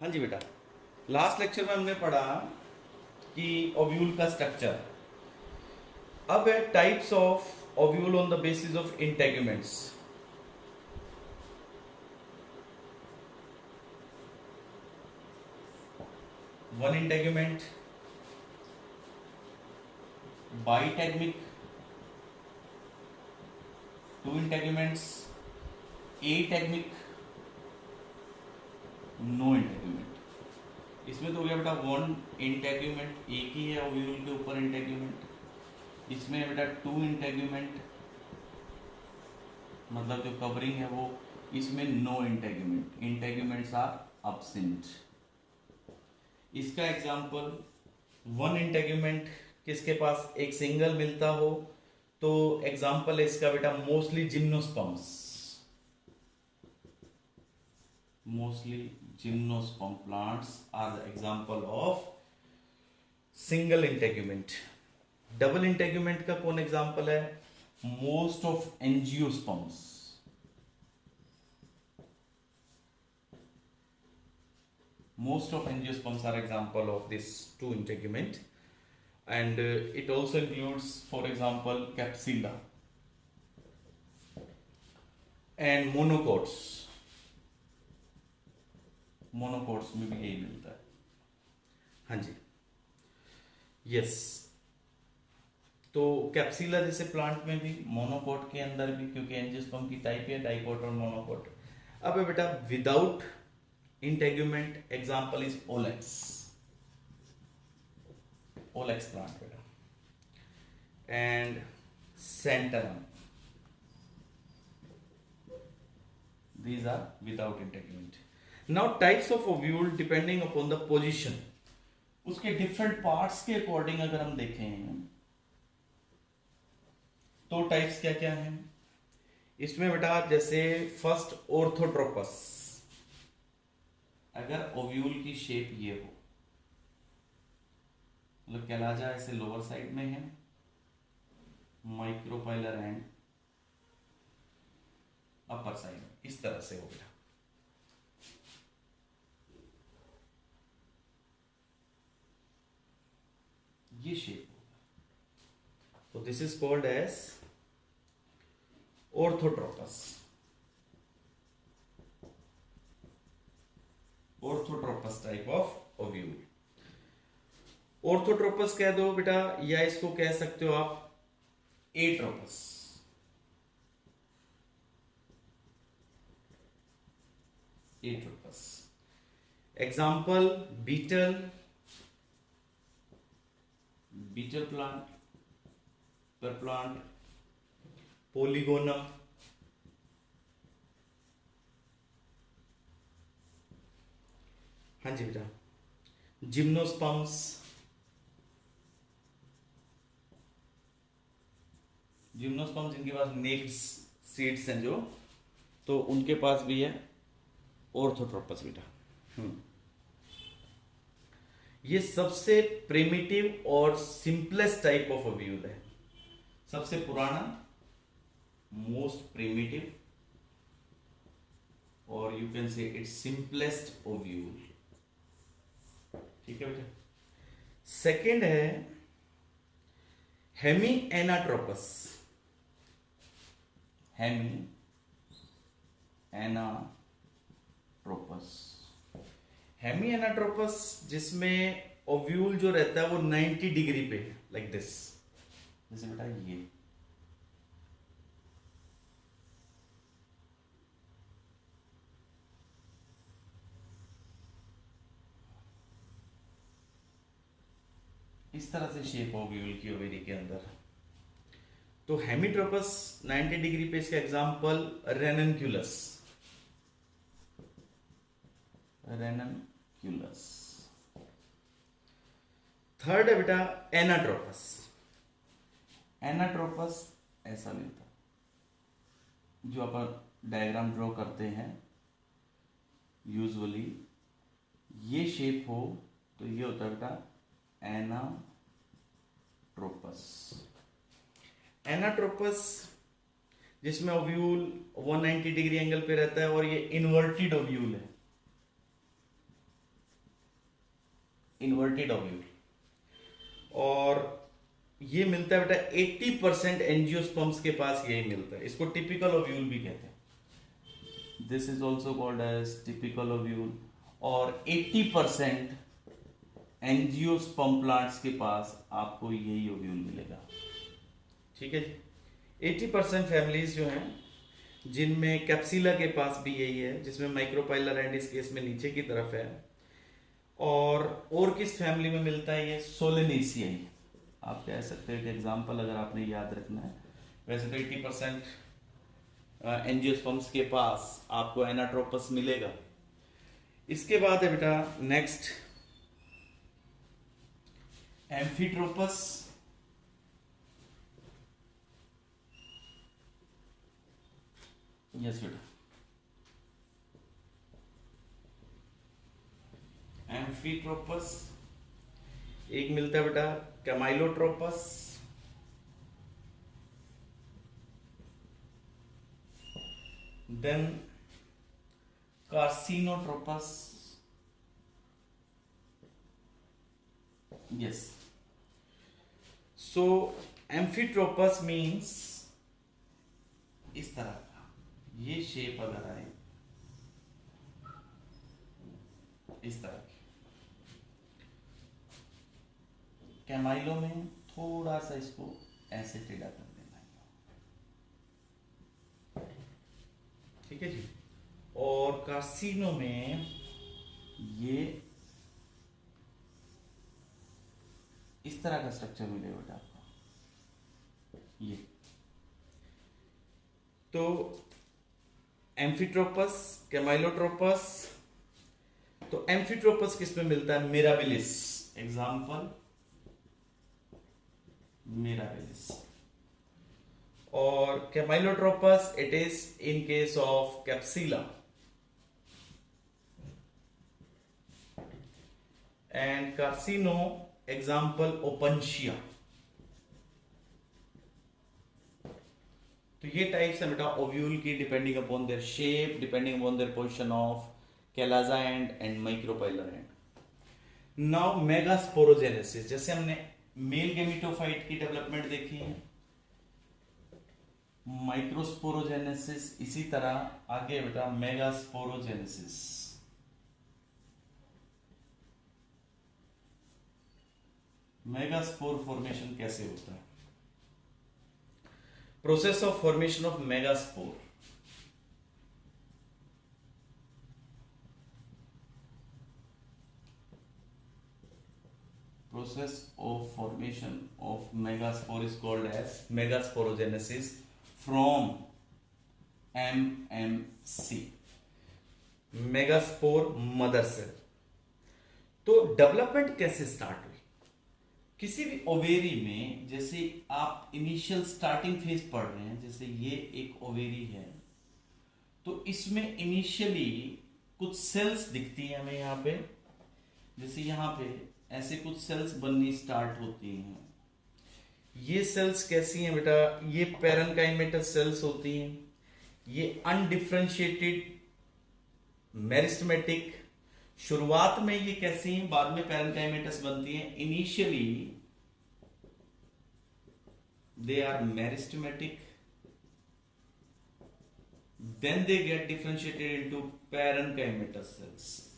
हाँ जी बेटा, लास्ट लेक्चर में हमने पढ़ा कि ओव्यूल का स्ट्रक्चर। अब है types of ovule on the basis of integuments. One integument, bitegmic, two integuments, ategmic, no integument. इसमें तो हो गया बेटा वन इंटेग्यूमेंट, एक ही है ओव्यूल के ऊपर इंटेग्यूमेंट। इसमें है बेटा टू इंटेग्यूमेंट, मतलब जो कवरिंग है वो। इसमें no integument, integuments are absent. इसका एग्जांपल वन इंटेग्यूमेंट किसके पास एक सिंगल मिलता हो तो एग्जांपल है इसका बेटा mostly gymnosperms. Mostly gymnosperm plants are the example of single integument. Double integument का कौन एग्जांपल है? Most of angiosperms. Most of angiosperms are example of this two integument, and it also includes, for example, capsula and monocots. monocots में भी यही मिलता है। हाँ जी, yes. तो कैप्सिला जैसे प्लांट में भी, मोनोकोट के अंदर भी, क्योंकि एंजियोस्पर्म की टाइप है डाइकोट और मोनोकोट। अब है बेटा without integument, example is olex plant beta, and santarum. These are without integument. Now types of ovule depending upon the position, उसके different parts के according अगर हम देखें तो टाइप्स क्या क्या हैं इसमें बेटा? जैसे फर्स्ट ऑर्थोट्रोपस, अगर ओव्यूल की शेप ये हो, मतलब कैलाजा ऐसे लोअर साइड में है, माइक्रोपाइलर एंड अपर साइड में, इस तरह से हो बेटा। ये शेप होगा तो this is called as orthotropous. Orthotropous type of ovule. Orthotropous कह दो बेटा, या इसको कह सकते हो आप atropous. Atropous example betel, betel plant, पर प्लांट, पोलिगोनम, हाँ जी बेटा, जिम्नोस्पर्म्स, जिम्नोस्पर्म्स जिनके पास नेक्ड सीड्स हैं जो, तो उनके पास भी है ऑर्थोट्रोपस बेटा। ये सबसे प्रिमिटिव और सिंपलेस्ट टाइप ऑफ ओव्यूल है। सबसे पुराना, मोस्ट प्रिमिटिव, और you can say it's simplest ovule. ठीक है बेटा। सेकंड है hemi anatropous. Hemi anatropous, hemi anatropous जिसमें ओव्यूल जो रहता है वो 90 डिग्री पे, लाइक दिस, जैसे बेटा ये। इस तरह से शेप ओव्यूल की ओवेरी के अंदर। तो हेमीट्रोपस 90 डिग्री पे, इसका एग्जांपल रेननक्यूलस। रेननक्यूलस। थर्ड है बेटा एनाट्रोपस। एनाट्रोपस ऐसा मिलता, जो अपन डायग्राम ड्रॉ करते हैं यूजुअली, ये शेप हो तो ये होता है बेटा एनाट्रोपस। एनाट्रोपस जिसमें ओव्यूल 190 डिग्री एंगल पे रहता है और ये इन्वर्टेड ओव्यूल है। इन्वर्टेड ओव्यूल, और ये मिलता है बेटा 80% एंजियोस्पर्म्स के पास यही मिलता है। इसको टिपिकल ओव्यूल भी कहते हैं। This is also called as typical ovule. और 80% एंजियोस्पर्म प्लांट्स के पास आपको यही ओव्यूल मिलेगा। ठीक है जी। 80% फैमिलीज जो हैं जिनमें कैप्सिला के पास भी यही है, जिसमें माइक्रोपाइलर एंड इस केस में नीचे की तरफ है। और किस फैमिली में मिलता है ये? सोलेनेसियाई। आप कह सकते हो कि एग्जाम्पल अगर आपने याद रखना है, वैसे तो 80% एंजियोस्पर्म्स के पास आपको एनाट्रोपस मिलेगा। इसके बाद है बेटा नेक्स्ट एम्फीट्रोपस। यस बेटा, एम्फीट्रोपस। एक मिलता है बेटा कैमाइलोट्रोपस। देन कार्सिनोट्रोपस। यस, सो एम्फीट्रोपस मीन्स इस तरह का ये शेप अगर आए इस तरह की, कैमाइलो में थोड़ा सा इसको ऐसे टेढ़ा कर देना है। ठीक है जी। और कार्सिनो में ये इस तरह का स्ट्रक्चर मिलेगा बेटा आपको, ये। तो एम्फीट्रोपस, कैमाइलोट्रोपस। तो एम्फीट्रोपस किस में मिलता है? मिराबिलिस। Example Mirabilis. और campylotropous it is in case of Capsella. And circino example Opuntia. तो ये टाइप्स है बेटा ओव्यूल की, depending upon their shape, depending upon their position of chalaza and micropylar end. Now megasporogenesis. जैसे हमने male gametophyte की development देखी है, माइक्रोस्पोरोजेनेसिस, इसी तरह आगे बेटा मेगास्पोरोजेनेसिस। मेगास्पोर फॉर्मेशन कैसे होता है? Process of formation of megaspore. Process of formation of megaspore is called as megasporogenesis from MMC, megaspore mother cell. तो डेवलपमेंट कैसे स्टार्ट हुई? किसी भी ओवेरी में, जैसे आप इनिशियल स्टार्टिंग फेज पढ़ रहे हैं, जैसे ये एक ओवेरी है, तो इसमें इनिशियली कुछ सेल्स दिखती हैं हमें यहाँ पे। जैसे यहाँ पे ऐसे कुछ सेल्स बननी स्टार्ट होती हैं। ये सेल्स कैसी हैं बेटा? ये पैरेन्काइमेटस सेल्स होती हैं। ये अनडिफरेंशिएटेड मेरिस्टेमेटिक। शुरुआत में ये कैसी हैं? बाद में पैरेन्काइमेटस बनती हैं। Initially they are meristematic, then they get differentiated into parenchymatous cells.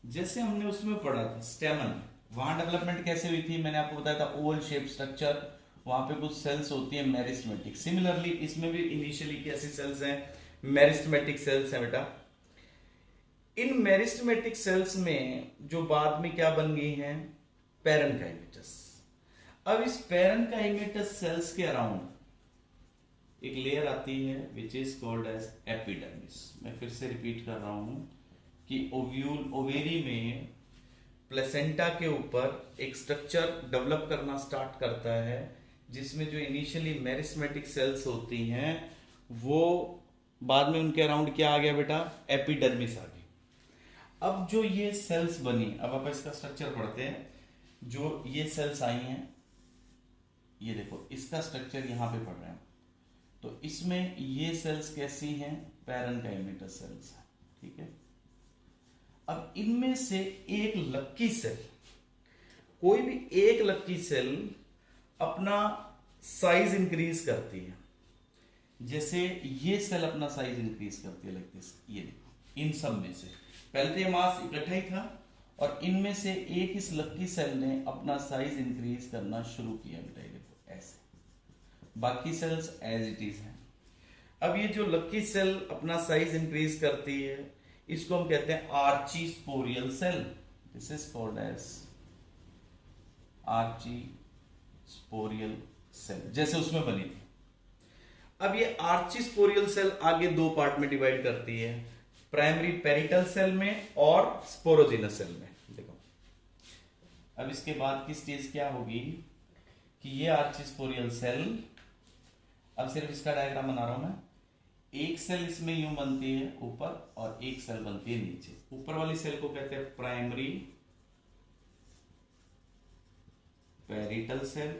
जैसे हमने उसमें पढ़ा था स्टेमन, वहां डेवलपमेंट कैसे हुई थी? मैंने आपको बताया था ओवल शेप स्ट्रक्चर, वहां पे कुछ सेल्स होती हैं मेरिस्टेमेटिक। सिमिलरली इसमें भी इनिशियली कैसी सेल्स हैं? मेरिस्टेमेटिक सेल्स हैं बेटा। इन मेरिस्टेमेटिक सेल्स में जो बाद में क्या बन गई हैं? पैरेन्काइमेटस। अब इस पैरेन्काइमेटस सेल्स के अराउंड एक लेयर आती है which is called as epidermis. मैं फिर से रिपीट कर रहा हूं कि ओव्यूल ओवेरी में प्लेसेंटा के ऊपर एक स्ट्रक्चर डेवलप करना स्टार्ट करता है, जिसमें जो इनिशियली मेरिस्टेमेटिक सेल्स होती हैं वो बाद में उनके अराउंड क्या आ गया बेटा? एपिडर्मिस आ गई। अब जो ये सेल्स बनी, अब आप इसका स्ट्रक्चर पढ़ते हैं। जो ये सेल्स आई हैं, ये देखो इसका स्ट्रक्चर यहां पे पढ़ रहे हैं। तो इसमें ये सेल्स कैसी हैं? Parenchymatous sales. ठीक है। अब इनमें से एक लक्की सेल, कोई भी एक लक्की सेल अपना साइज इंक्रीज करती है। जैसे ये सेल अपना साइज इंक्रीज करती है लाइक दिस, ये देखो इन सब में से पहले तो ये मास इकट्ठा ही था और इनमें से एक इस लक्की सेल ने अपना साइज इंक्रीज करना शुरू किया बेटा, ये देखो ऐसे, बाकी सेल्स एज इट इज है। अब ये जो लक्की सेल अपना साइज इंक्रीज करती है इसको हम कहते हैं archesporial cell. This is called as archesporial cell, जैसे उसमें बनी थी। अब ये आर्चीस्पोरियल सेल आगे दो पार्ट में डिवाइड करती है, प्राइमरी पेरिटल सेल में और स्पोरोजिनस सेल में। देखो अब इसके बाद की स्टेज क्या होगी कि ये आर्चीस्पोरियल सेल, अब सिर्फ इसका डायग्राम बना रहा हूं मैं, एक सेल इसमें यूं बनती है ऊपर और एक सेल बनती है नीचे। ऊपर वाली सेल को कहते हैं प्राइमरी पेरिटल सेल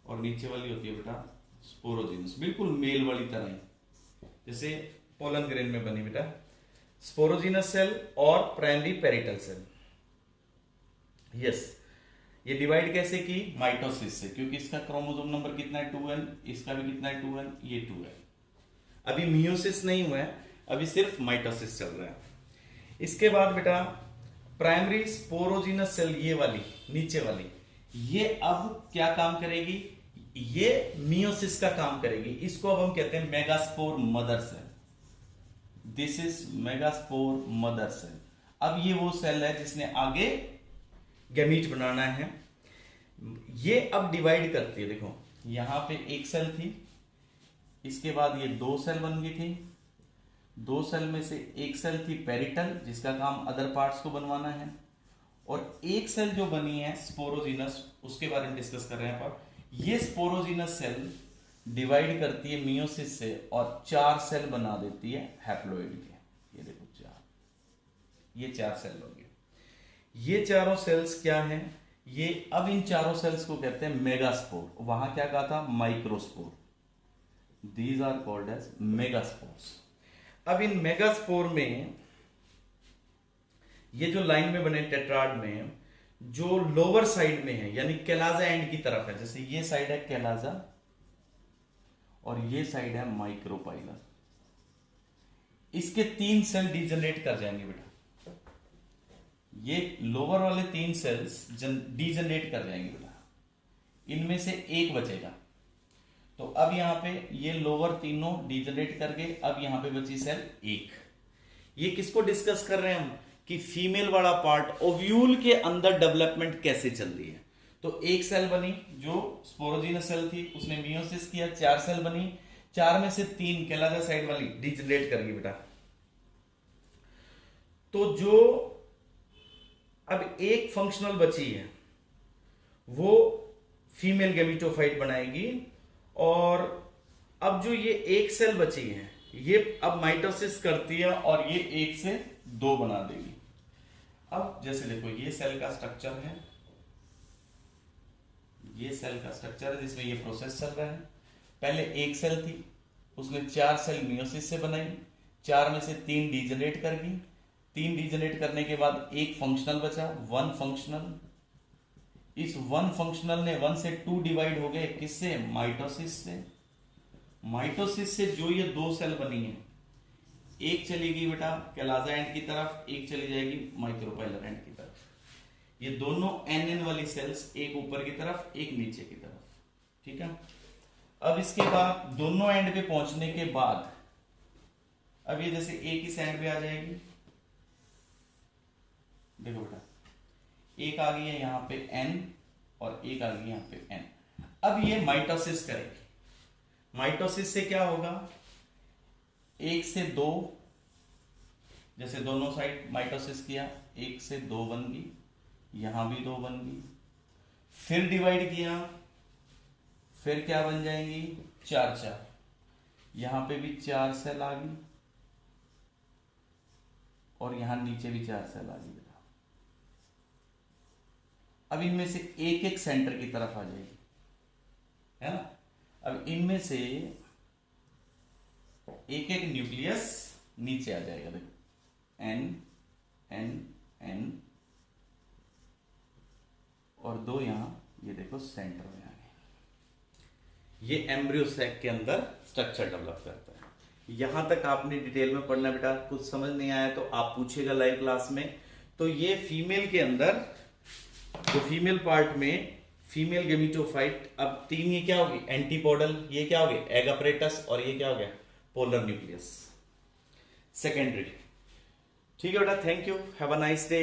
और नीचे वाली होती है बेटा स्पोरोजिनस, बिल्कुल मेल वाली तरह ही, जैसे पोलन ग्रेन में बनी बेटा स्पोरोजिनस सेल और प्राइमरी पेरिटल सेल। यस, ये डिवाइड कैसे की? माइटोसिस से, क्योंकि इसका क्रोमोसोम नंबर कितना है 2n, इसका भी कितना है 2n, ये 2 है। अभी मियोसिस नहीं हुआ है, अभी सिर्फ माइटोसिस चल रहा है। इसके बाद बेटा प्राइमरी स्पोरोजिनस सेल, ये वाली नीचे वाली, ये अब क्या काम करेगी? ये मियोसिस का काम करेगी। इसको अब हम कहते हैं megaspore mother cell. This is megaspore mother cell. अब ये वो सेल है जिसने आगे गैमीट बनाना है। ये अब डिवाइड करती है। देखो यहां पे एक सेल थी, इसके बाद ये दो सेल बन गई थी। दो सेल में से एक सेल थी पेरिटल, जिसका काम अदर पार्ट्स को बनवाना है, और एक सेल जो बनी है स्पोरोजिनस, उसके बारे में डिस्कस कर रहे हैं पर ये स्पोरोजिनस सेल डिवाइड करती है मियोसिस से और 4 सेल बना देती है हैप्लोइड के। ये देखो 4, ये 4 सेल हो गए। ये चारों सेल्स क्या हैं? ये अब इन चारों सेल्स को कहते हैं मेगास्पोर। वहां क्या कहा था? Microspore. These are called as megaspores. अब इन मेगास्पोर में ये जो लाइन में बने टेट्राड में जो लोअर साइड में है, यानी कैलाजा एंड की तरफ है, जैसे ये साइड है कैलाजा और ये साइड है माइक्रोपाइलर, इसके 3 सेल डीजनरेट कर जाएंगे बेटा। ये लोअर वाले 3 सेल्स डीजनरेट कर जाएंगे बेटा, इनमें से एक बचेगा। तो अब यहां पे ये लोअर तीनों डीजनरेट कर गए। अब यहां पे बची सेल एक। ये किसको डिस्कस कर रहे हैं हम? कि फीमेल वाला पार्ट ओव्यूल के अंदर डेवलपमेंट कैसे चल रही है। तो एक सेल बनी जो स्पोरोजिनस सेल थी, उसने मियोसिस किया, 4 सेल बनी, 4 में से 3 कैलाजा साइड वाली डीजनरेट कर गई बेटा। तो जो अब एक फंक्शनल बची है वो फीमेल गैमेटोफाइट बनाएगी, और अब जो ये एक सेल बची है ये अब माइटोसिस करती है और ये 1 से 2 बना देगी। अब जैसे देखो ये सेल का स्ट्रक्चर है, ये सेल का स्ट्रक्चर है जिसमें ये प्रोसेस चल रहा है। पहले एक सेल थी, उसने 4 सेल मियोसिस से बनाई, 4 में से 3 डीजनरेट कर गई। 3 डीजनरेट करने के बाद एक फंक्शनल बचा, 1 फंक्शनल। इस 1 फंक्शनल ने 1 से 2 डिवाइड हो गए, किससे? माइटोसिस से। माइटोसिस से जो ये 2 सेल बनी है, एक चली गई बेटा कैलाजा एंड की तरफ, एक चली जाएगी माइक्रोपाइलर एंड की तरफ। ये दोनों एन वाली सेल्स, एक ऊपर की तरफ एक नीचे की तरफ, ठीक है। अब इसके बाद दोनों एंड पे पहुंचने के बाद अब ये जैसे एक ही एंड पे आ जाएगी, देखो बेटा एक आ गई है यहां पे एन और एक आ गई यहां पे एन। अब ये माइटोसिस करेगी। माइटोसिस से क्या होगा? 1 से 2, जैसे दोनों साइड माइटोसिस किया, 1 से 2 बन गई, यहां भी 2 बन गई, फिर डिवाइड किया, फिर क्या बन जाएंगी? 4 4, यहां पे भी 4 सेल आ गई और यहां नीचे भी 4 सेल आ गई बेटा। अब इनमें से एक एक सेंटर की तरफ आ जाएगी, है ना। अब इनमें से एक एक न्यूक्लियस नीचे आ जाएगा, देखो N एन एन और 2 यहां, ये देखो सेंटर में आ गए। ये एम्ब्रियो सैक के अंदर स्ट्रक्चर डेवलप करता है। यहां तक आपने डिटेल में पढ़ना बेटा, कुछ समझ नहीं आया तो आप पूछेगा लाइव क्लास में। तो ये फीमेल के अंदर, जो फीमेल पार्ट में फीमेल गेमिटोफाइट, अब 3 ये क्या होगी, एंटीपोडल, ये क्या हो गया एग अपरेटस, और ये क्या हो गया पोलर न्यूक्लियस सेकेंडरी। ठीक है बेटा, thank you, have a nice day.